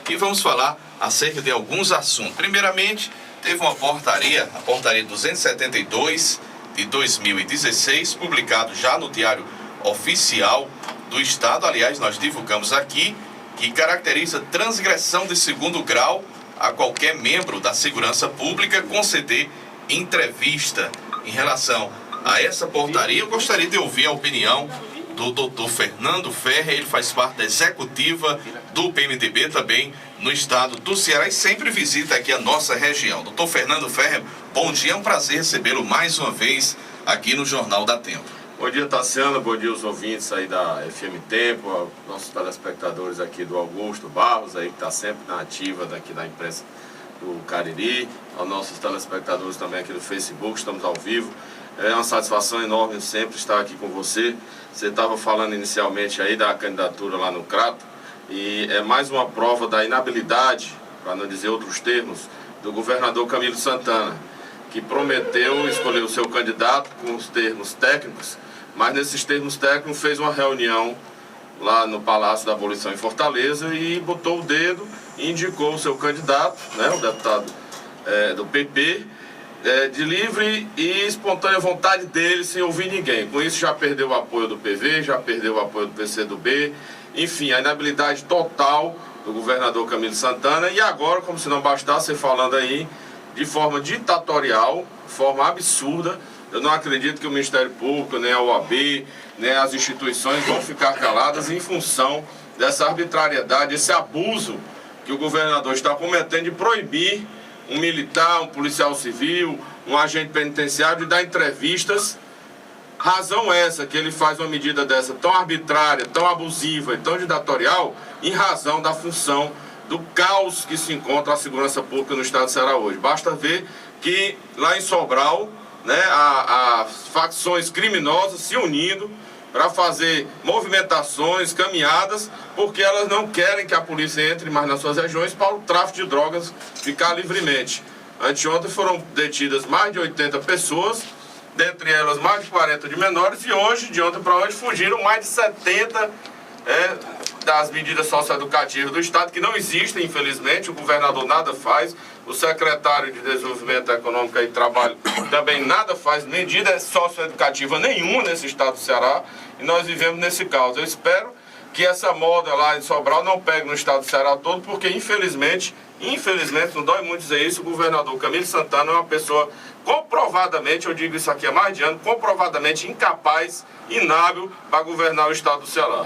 e vamos falar acerca de alguns assuntos. Primeiramente, teve uma portaria, a portaria 272 de 2016, publicado já no Diário Oficial do Estado. Aliás, nós divulgamos aqui, que caracteriza transgressão de segundo grau a qualquer membro da segurança pública conceder entrevista. Em relação a essa portaria, eu gostaria de ouvir a opinião do Dr. Fernando Ferrer. Ele faz parte da executiva do PMDB também no estado do Ceará e sempre visita aqui a nossa região. Dr. Fernando Ferrer, bom dia, é um prazer recebê-lo mais uma vez aqui no Jornal da Tempo. Bom dia, Tassiano, bom dia aos ouvintes aí da FM Tempo, aos nossos telespectadores aqui do Augusto Barros, aí que está sempre na ativa daqui da imprensa do Cariri, aos nossos telespectadores também aqui do Facebook, estamos ao vivo. É uma satisfação enorme sempre estar aqui com você. Você estava falando inicialmente aí da candidatura lá no Crato, e é mais uma prova da inabilidade, para não dizer outros termos, do governador Camilo Santana, que prometeu escolher o seu candidato com os termos técnicos, mas nesses termos técnicos fez uma reunião lá no Palácio da Abolição em Fortaleza e botou o dedo e indicou o seu candidato, né, o deputado do PP, de livre e espontânea vontade dele, sem ouvir ninguém. Com isso já perdeu o apoio do PV, já perdeu o apoio do PCdoB, enfim, a inabilidade total do governador Camilo Santana. E agora, como se não bastasse, falando aí de forma ditatorial, forma absurda, eu não acredito que o Ministério Público, nem a OAB, nem as instituições vão ficar caladas em função dessa arbitrariedade, esse abuso que o governador está cometendo de proibir um militar, um policial civil, um agente penitenciário de dar entrevistas. Razão essa que ele faz uma medida dessa tão arbitrária, tão abusiva e tão ditatorial, em razão da função do caos que se encontra a segurança pública no estado do Ceará hoje. Basta ver que lá em Sobral, né, as facções criminosas se unindo para fazer movimentações, caminhadas, porque elas não querem que a polícia entre mais nas suas regiões para o tráfico de drogas ficar livremente. Anteontem foram detidas mais de 80 pessoas, dentre elas mais de 40 de menores, e hoje, de ontem para hoje, fugiram mais de 70 das medidas socioeducativas do Estado, que não existem, infelizmente. O governador nada faz, o secretário de Desenvolvimento Econômico e Trabalho também nada faz, medida socioeducativa nenhuma nesse estado do Ceará, e nós vivemos nesse caos. Eu espero que essa moda lá em Sobral não pegue no estado do Ceará todo, porque infelizmente, não dói muito dizer isso, o governador Camilo Santana é uma pessoa comprovadamente, eu digo isso aqui há mais de ano, comprovadamente incapaz, inábil para governar o estado do Ceará.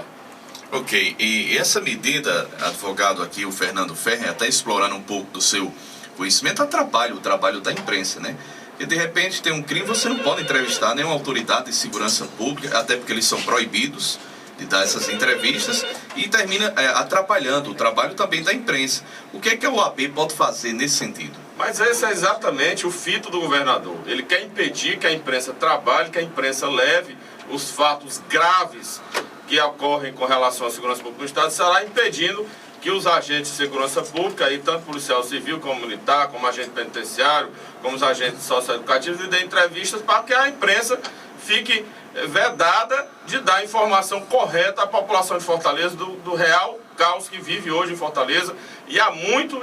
Ok, e essa medida, advogado aqui, o Fernando Ferrer, até explorando um pouco do seu conhecimento, atrapalha o trabalho da imprensa, né? Porque de repente tem um crime, você não pode entrevistar nenhuma autoridade de segurança pública, até porque eles são proibidos de dar essas entrevistas, e termina atrapalhando o trabalho também da imprensa. O que é que a OAB pode fazer nesse sentido? Mas esse é exatamente o fito do governador. Ele quer impedir que a imprensa trabalhe, que a imprensa leve os fatos graves que ocorrem com relação à segurança pública no estado do Ceará, impedindo que os agentes de segurança pública, aí, tanto policial civil como militar, como agente penitenciário, como os agentes socioeducativos, lhe deem entrevistas para que a imprensa fique vedada de dar informação correta à população de Fortaleza do real caos que vive hoje em Fortaleza. E há muito,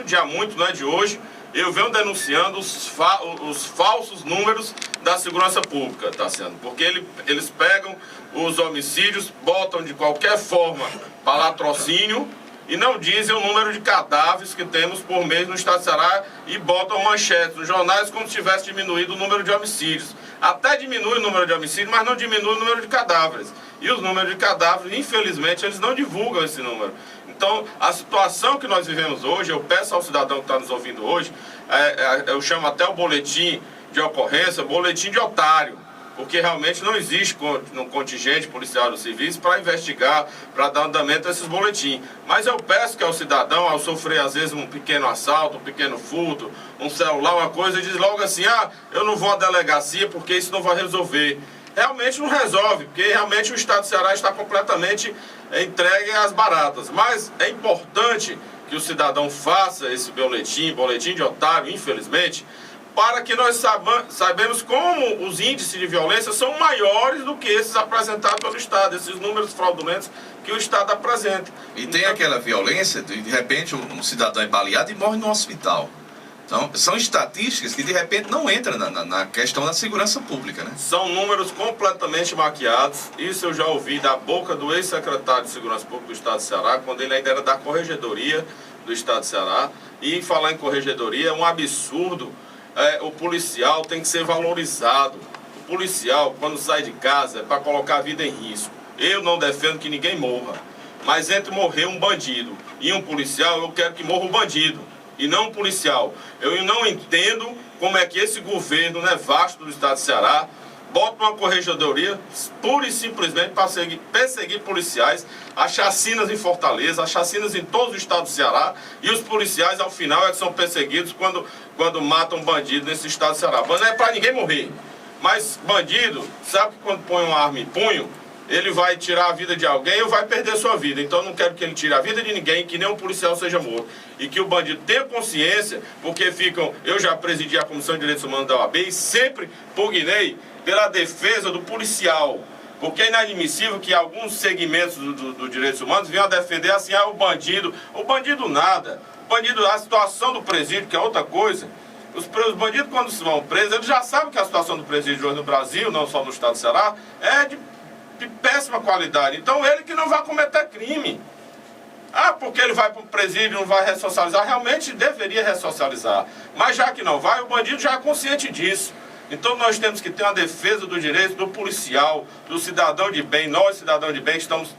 não é de hoje, eu venho denunciando os falsos números da segurança pública, Tassiano, porque eles pegam os homicídios, botam de qualquer forma para latrocínio e não dizem o número de cadáveres que temos por mês no estado do Ceará e botam manchetes nos jornais como se tivesse diminuído o número de homicídios. Até diminui o número de homicídios, mas não diminui o número de cadáveres. E os números de cadáveres, infelizmente, eles não divulgam esse número. Então, a situação que nós vivemos hoje, eu peço ao cidadão que está nos ouvindo hoje, eu chamo até o boletim de ocorrência, boletim de otário, porque realmente não existe no contingente policial dos civis para investigar, para dar andamento a esses boletins. Mas eu peço que ao cidadão, ao sofrer às vezes um pequeno assalto, um pequeno furto, um celular, uma coisa, diz logo assim, eu não vou à delegacia porque isso não vai resolver. Realmente não resolve, porque realmente o estado do Ceará está completamente entregue às baratas. Mas é importante que o cidadão faça esse boletim de otário, infelizmente, para que nós saibamos como os índices de violência são maiores do que esses apresentados pelo Estado, esses números fraudulentos que o Estado apresenta. E tem aquela violência, de repente um cidadão é baleado e morre no hospital. Então, são estatísticas que de repente não entram na questão da segurança pública, né? São números completamente maquiados. Isso eu já ouvi da boca do ex-secretário de Segurança Pública do Estado de Ceará, quando ele ainda era da Corregedoria do Estado de Ceará. E em falar em corregedoria, é um absurdo. O policial tem que ser valorizado. O policial, quando sai de casa, é para colocar a vida em risco. Eu não defendo que ninguém morra, mas entre morrer um bandido e um policial, eu quero que morra o bandido e não um policial. Eu não entendo como é que esse governo nefasto do Estado de Ceará bota uma corregedoria pura e simplesmente para perseguir policiais, as chacinas em Fortaleza, as chacinas em todo o estado do Ceará, e os policiais, ao final, é que são perseguidos quando matam bandido nesse estado do Ceará. Mas não é para ninguém morrer. Mas bandido, sabe que quando põe uma arma em punho, ele vai tirar a vida de alguém ou vai perder sua vida. Então eu não quero que ele tire a vida de ninguém, que nem um policial seja morto. E que o bandido tenha consciência, porque eu já presidi a Comissão de Direitos Humanos da OAB e sempre pugnei pela defesa do policial. Porque é inadmissível que alguns segmentos do direitos humanos venham a defender assim, o bandido nada. O bandido, a situação do presídio, que é outra coisa. Os bandidos, quando vão presos, eles já sabem que a situação do presídio hoje no Brasil, não só no estado do Ceará, é de péssima qualidade. Então ele que não vai cometer crime. Porque ele vai para o presídio e não vai ressocializar. Realmente deveria ressocializar. Mas já que não vai, o bandido já é consciente disso. Então nós temos que ter uma defesa do direito do policial, do cidadão de bem. Nós, cidadãos de bem, estamos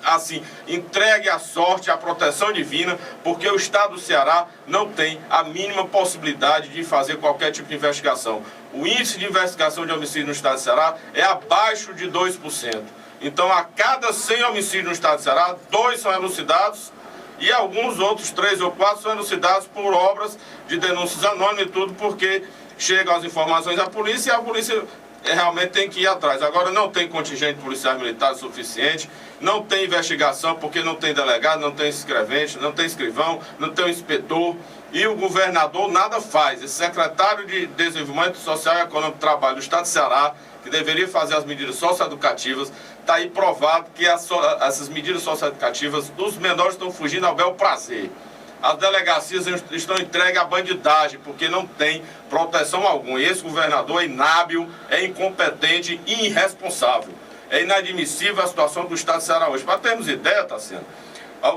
assim, entregue à sorte, à proteção divina, porque o Estado do Ceará não tem a mínima possibilidade de fazer qualquer tipo de investigação. O índice de investigação de homicídio no Estado do Ceará é abaixo de 2%. Então, a cada 100 homicídios no Estado do Ceará, 2 são elucidados e alguns outros 3 ou 4 são elucidados por obras de denúncias anônimas e tudo, porque chegam as informações à polícia e a polícia realmente tem que ir atrás. Agora não tem contingente policial militar suficiente, não tem investigação porque não tem delegado, não tem escrevente, não tem escrivão, não tem inspetor, e o governador nada faz. Esse secretário de Desenvolvimento Social e Econômico do Trabalho do Estado de Ceará, que deveria fazer as medidas socioeducativas, está aí provado que essas medidas socioeducativas dos menores estão fugindo ao bel prazer. As delegacias estão entregues à bandidagem, porque não tem proteção alguma. E esse governador é inábil, é incompetente e irresponsável. É inadmissível a situação do Estado de Ceará hoje. Para termos ideia, Tassiano,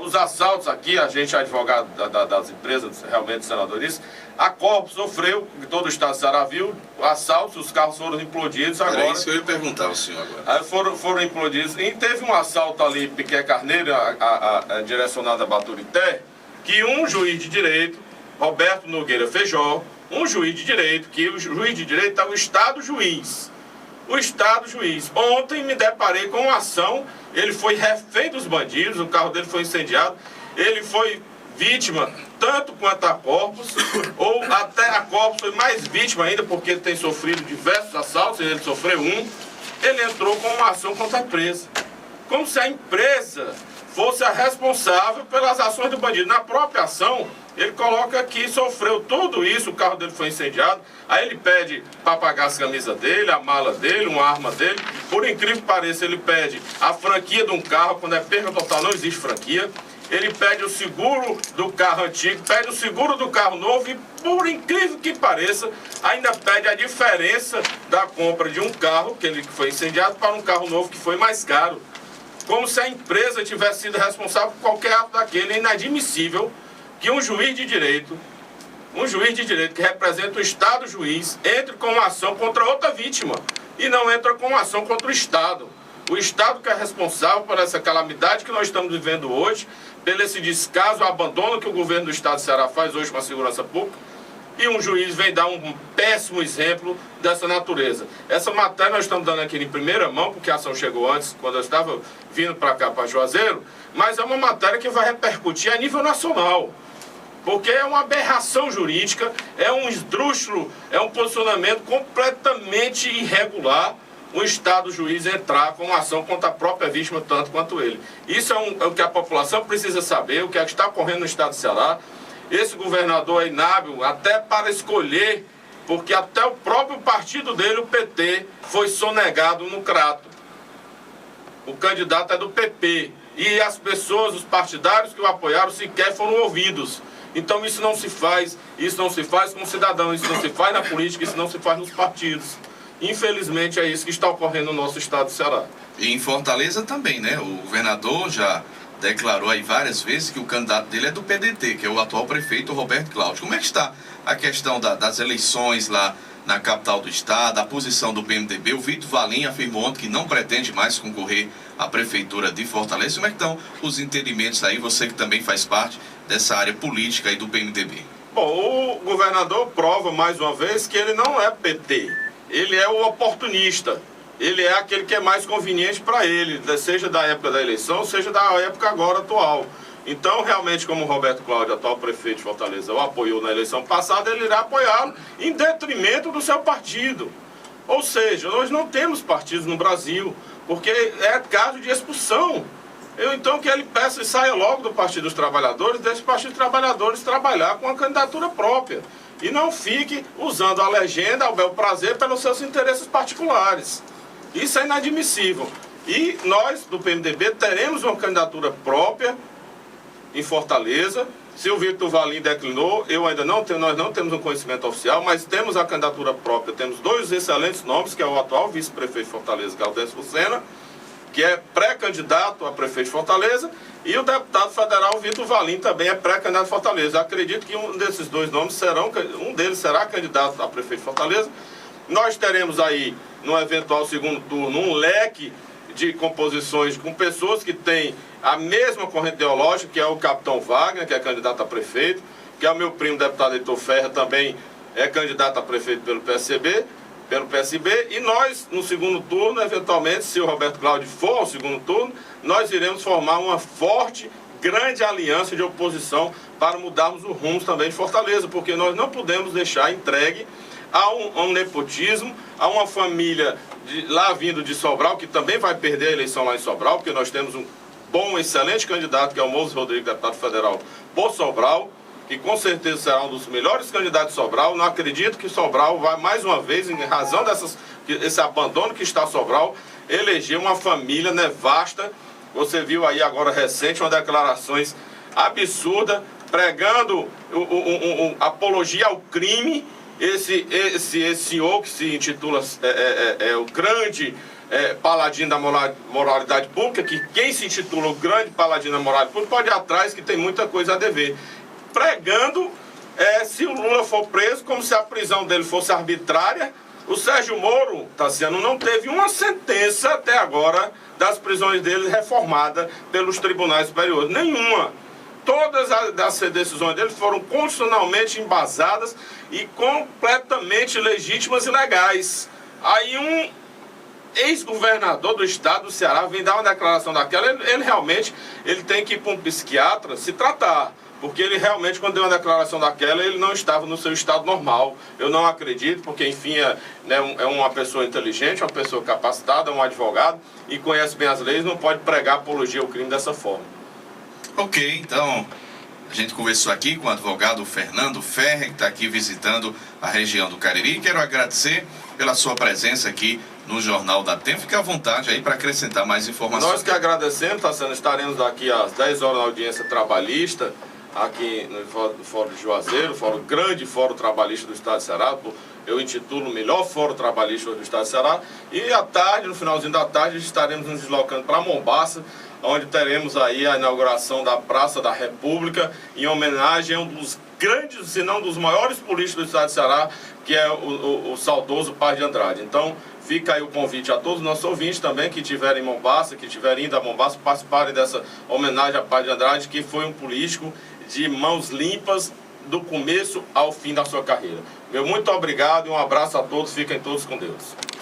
os assaltos aqui, a gente é advogado das empresas, realmente senadores, a Corpo sofreu, todo o Estado de Ceará viu, assaltos, os carros foram implodidos agora. Era isso que eu ia perguntar ao senhor agora. Aí foram implodidos. E teve um assalto ali, Piquet Carneiro, direcionado a Baturité, que um juiz de direito, Roberto Nogueira Feijó, um juiz de direito, que o juiz de direito é o Estado juiz. O Estado juiz. Ontem me deparei com uma ação, ele foi refém dos bandidos, o carro dele foi incendiado, ele foi vítima tanto quanto a Corpus, ou até a Corpus foi mais vítima ainda, porque ele tem sofrido diversos assaltos, ele sofreu um, ele entrou com uma ação contra a empresa. Como se a empresa fosse a responsável pelas ações do bandido. Na própria ação, ele coloca que sofreu tudo isso, o carro dele foi incendiado, aí ele pede para pagar as camisas dele, a mala dele, uma arma dele. Por incrível que pareça, ele pede a franquia de um carro, quando é perda total não existe franquia. Ele pede o seguro do carro antigo, pede o seguro do carro novo e, por incrível que pareça, ainda pede a diferença da compra de um carro, que foi incendiado, para um carro novo que foi mais caro. Como se a empresa tivesse sido responsável por qualquer ato daquele. É inadmissível que um juiz de direito que representa o Estado juiz, entre com uma ação contra outra vítima e não entra com uma ação contra o Estado. O Estado que é responsável por essa calamidade que nós estamos vivendo hoje, pelo esse descaso, o abandono que o governo do Estado de Ceará faz hoje com a segurança pública, e um juiz vem dar um péssimo exemplo dessa natureza. Essa matéria nós estamos dando aqui em primeira mão, porque a ação chegou antes, quando eu estava vindo para cá, para Juazeiro, mas é uma matéria que vai repercutir a nível nacional. Porque é uma aberração jurídica, é um esdrúxulo, é um posicionamento completamente irregular o Estado juiz entrar com uma ação contra a própria vítima, tanto quanto ele. Isso é o que a população precisa saber, o que é que está ocorrendo no Estado de Ceará. Esse governador é inábil até para escolher porque até o próprio partido dele, o PT, foi sonegado no Crato. O candidato é do PP. E as pessoas, os partidários que o apoiaram, sequer foram ouvidos. Então isso não se faz como cidadão, isso não se faz na política, isso não se faz nos partidos. Infelizmente é isso que está ocorrendo no nosso estado do Ceará. E em Fortaleza também, né? O governador já declarou aí várias vezes que o candidato dele é do PDT, que é o atual prefeito Roberto Cláudio. Como é que está a questão das eleições lá na capital do estado, a posição do PMDB? O Vitor Valim afirmou ontem que não pretende mais concorrer à prefeitura de Fortaleza. Como é que estão os entendimentos aí, você que também faz parte dessa área política aí do PMDB? Bom, o governador prova mais uma vez que ele não é PT, ele é o oportunista, ele é aquele que é mais conveniente para ele, seja da época da eleição, seja da época agora atual. Então, realmente, como o Roberto Cláudio, atual prefeito de Fortaleza, o apoiou na eleição passada, ele irá apoiá-lo em detrimento do seu partido. Ou seja, nós não temos partidos no Brasil, porque é caso de expulsão. Eu então que ele peça e saia logo do Partido dos Trabalhadores, deixe o Partido dos Trabalhadores trabalhar com a candidatura própria. E não fique usando a legenda ao bel prazer pelos seus interesses particulares. Isso é inadmissível. E nós, do PMDB, teremos uma candidatura própria em Fortaleza. Se o Vitor Valim declinou, eu ainda não tenho, nós não temos um conhecimento oficial, mas temos a candidatura própria. Temos dois excelentes nomes, que é o atual vice-prefeito de Fortaleza, Gaudêncio Lucena, que é pré-candidato a prefeito de Fortaleza, e o deputado federal Vitor Valim também é pré-candidato de Fortaleza. Eu acredito que um desses dois nomes um deles será candidato a prefeito de Fortaleza. Nós teremos aí, no eventual segundo turno, um leque de composições com pessoas que têm a mesma corrente ideológica, que é o capitão Wagner, que é candidato a prefeito, que é o meu primo deputado Heitor Ferreira, também é candidato a prefeito pelo PSB, pelo PSB, e nós, no segundo turno, eventualmente, se o Roberto Cláudio for ao segundo turno, nós iremos formar uma forte, grande aliança de oposição para mudarmos o rumo também de Fortaleza, porque nós não podemos deixar entregue a um nepotismo, a uma família lá vindo de Sobral, que também vai perder a eleição lá em Sobral, porque nós temos um bom, excelente candidato, que é o Moses Rodrigues, deputado federal por Sobral, que com certeza será um dos melhores candidatos de Sobral. Não acredito que Sobral vai, mais uma vez, em razão desse abandono que está Sobral, eleger uma família nevasta. Você viu aí agora recente uma declarações absurda, pregando apologia ao crime. Esse senhor que se intitula o grande paladino da moralidade pública, que quem se intitula o grande paladino da moralidade pública pode ir atrás, que tem muita coisa a dever. Pregando, se o Lula for preso, como se a prisão dele fosse arbitrária. O Sérgio Moro, Tassiano, não teve uma sentença até agora das prisões dele reformada pelos tribunais superiores. Nenhuma. Todas as decisões dele foram constitucionalmente embasadas e completamente legítimas e legais. Aí um ex-governador do estado do Ceará vem dar uma declaração daquela, ele realmente tem que ir para um psiquiatra se tratar. Porque ele realmente, quando deu uma declaração daquela, ele não estava no seu estado normal. Eu não acredito, porque, enfim, é uma pessoa inteligente, uma pessoa capacitada, um advogado, e conhece bem as leis, não pode pregar apologia ao crime dessa forma. Ok, então, a gente conversou aqui com o advogado Fernando Ferrer, que está aqui visitando a região do Cariri. Quero agradecer pela sua presença aqui no Jornal da Tempo. Fique à vontade aí para acrescentar mais informações. Nós que agradecemos, Tassiano, estaremos aqui às 10 horas na audiência trabalhista, aqui no Fórum de Juazeiro, grande fórum trabalhista do estado de Ceará. Eu intitulo o melhor fórum trabalhista do estado de Ceará. E à tarde, no finalzinho da tarde, estaremos nos deslocando para Mombaça, onde teremos aí a inauguração da Praça da República, em homenagem a um dos grandes, se não dos maiores políticos do estado de Ceará, que é o saudoso Paz de Andrade. Então, fica aí o convite a todos os nossos ouvintes também que estiverem em Mombaça, que estiverem indo a Mombaça, participarem dessa homenagem a Paz de Andrade, que foi um político de mãos limpas do começo ao fim da sua carreira. Meu muito obrigado e um abraço a todos, fiquem todos com Deus.